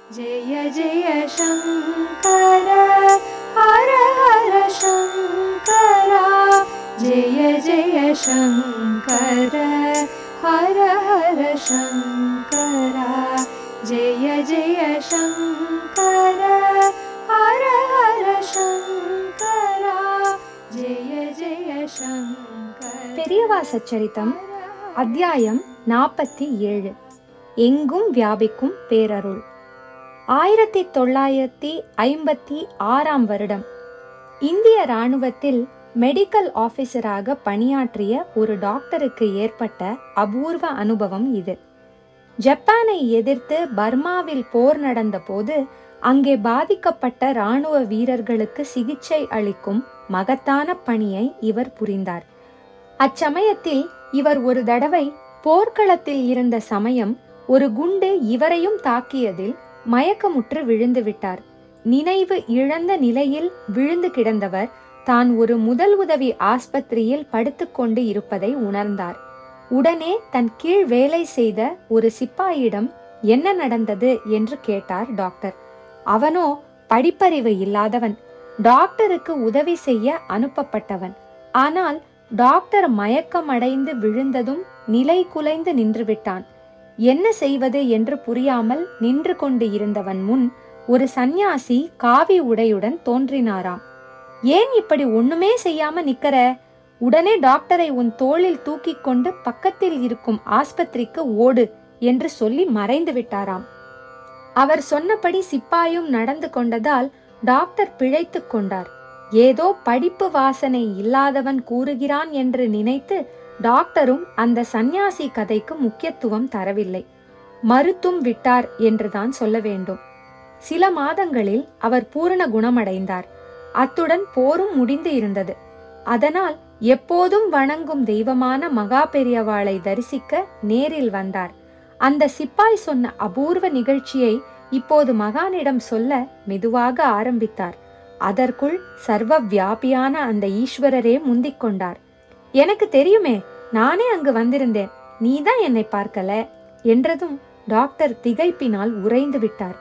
जय जय शंकर हर हर शंकरा जय जय शंकर हर हर शंकरा जय जय शंकर हर हर शंकरा जय जय शंकर பெரியவா சச்சரிதம் அத்தியாயம் 47 எங்கும் வியாபிக்கும் பேரருள். 1956 வருடம் இந்திய இராணுவத்தில் மெடிக்கல் ஆபீசராக பணியாற்றிய ஒரு டாக்டருக்கு ஏற்பட்ட அபூர்வ அனுபவம் இது. ஜப்பானை எதிர்த்து பர்மாவில் போர் நடந்த போது அங்கே பாதிக்கப்பட்ட இராணுவ வீரர்களுக்கு சிகிச்சை அளிக்கும் மகத்தான பணியை இவர் புரிந்தார். அச்சமயத்தில் இவர் ஒரு தடவை போர்க்களத்தில் இருந்த சமயம் ஒரு குண்டு இவரையும் தாக்கியதில் மயக்கமுற்று விழுந்து விட்டார். நினைவு இழந்த நிலையில் விழுந்து கிடந்தவர் தான் ஒரு முதல் உதவி ஆஸ்பத்திரியில் படுத்துக்கொண்டு இருப்பதை உணர்ந்தார். உடனே தன் கீழ் வேலை செய்த ஒரு சிப்பாயிடம் என்ன நடந்தது என்று கேட்டார் டாக்டர். அவனோ படிப்பறிவு இல்லாதவன், டாக்டருக்கு உதவி செய்ய அனுப்பப்பட்டவன். ஆனால் டாக்டர் மயக்கமடைந்து விழுந்ததும் நிலை குலைந்து நின்றுவிட்டான். என்ன செய்வது என்று புரியாமல் நின்று கொண்டு இருந்தவன் முன் ஒரு சந்நியாசி காவி உடையுடன் தோன்றினாராம். ஏன் இப்படி ஒண்ணுமே செய்யாம நிக்கிற? உடனே டாக்டரை உன் தோளில் தூக்கி கொண்டு பக்கத்தில் இருக்கும் ஆஸ்பத்திரிக்கு ஓடு என்று சொல்லி மறைந்து விட்டாராம். அவர் சொன்னபடி சிப்பாயும் நடந்து கொண்டதால் டாக்டர் பிழைத்து கொண்டார். ஏதோ படிப்பு வாசனை இல்லாதவன் கூறுகிறான் என்று நினைத்து டாக்டரும் அந்த சந்நியாசி கதைக்கு முக்கியத்துவம் தரவில்லை. மறுத்தும் விட்டார் என்றுதான் சொல்ல வேண்டும். சில மாதங்களில் அவர் பூரண குணமடைந்தார். அத்துடன் போரும் முடிந்து இருந்தது. அதனால் எப்போதும் வணங்கும் தெய்வமான மகா பெரியவாளை தரிசிக்க நேரில் வந்தார். அந்த சிப்பாய் சொன்ன அபூர்வ நிகழ்ச்சியை இப்போது மகானிடம் சொல்ல மெதுவாக ஆரம்பித்தார். அதற்குள் சர்வ வியாபியான அந்த ஈஸ்வரரே முந்திக் கொண்டார். எனக்கு தெரியுமே, நானே அங்கு வந்திருந்தேன், நீதான் என்னை பார்க்கல என்றதும் டாக்டர் திகைப்பினால் உறைந்து விட்டார்.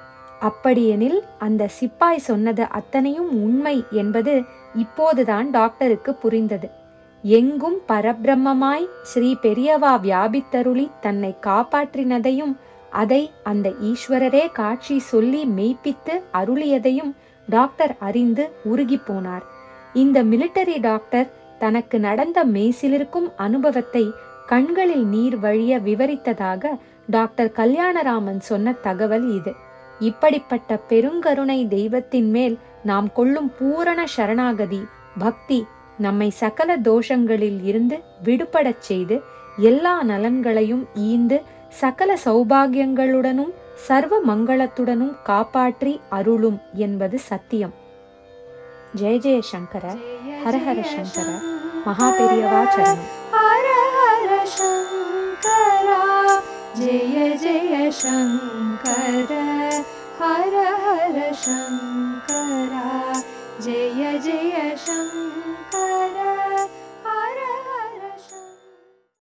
அப்படியெனில் அந்த சிப்பாய் சொன்னது அத்தனையும் உண்மை என்பது இப்போதுதான் டாக்டருக்கு புரிந்தது. எங்கும் பரபிரம்மமாய் ஸ்ரீ பெரியவா வியாபித்தருளி தன்னை காப்பாற்றினதையும் அதை அந்த ஈஸ்வரரே காட்சி சொல்லி மெய்ப்பித்து அருளியதையும் டாக்டர் அறிந்து உருகி போனார். இந்த மிலிட்டரி டாக்டர் தனக்கு நடந்த மெய்சிலிருக்கும் அனுபவத்தை கண்களில் நீர் வழிய விவரித்ததாக டாக்டர் கல்யாணராமன் சொன்ன தகவல் இது. இப்படிப்பட்ட பெருங்கருணை தெய்வத்தின் மேல் நாம் கொள்ளும் பூரண சரணாகதி பக்தி நம்மை சகல தோஷங்களில் இருந்து விடுபடச் செய்து எல்லா நலன்களையும் ஈந்து சகல சௌபாகியங்களுடனும் சர்வ மங்களத்துடனும் காப்பாற்றி அருளும் என்பது சத்தியம். ஜெய ஜெய சங்கர ஹர ஹர சங்கர மகா பெரியவா சரணம். ஹர ஹர சங்கரா ஜெய ஜெய சங்கர ஹர ஹர சங்கர.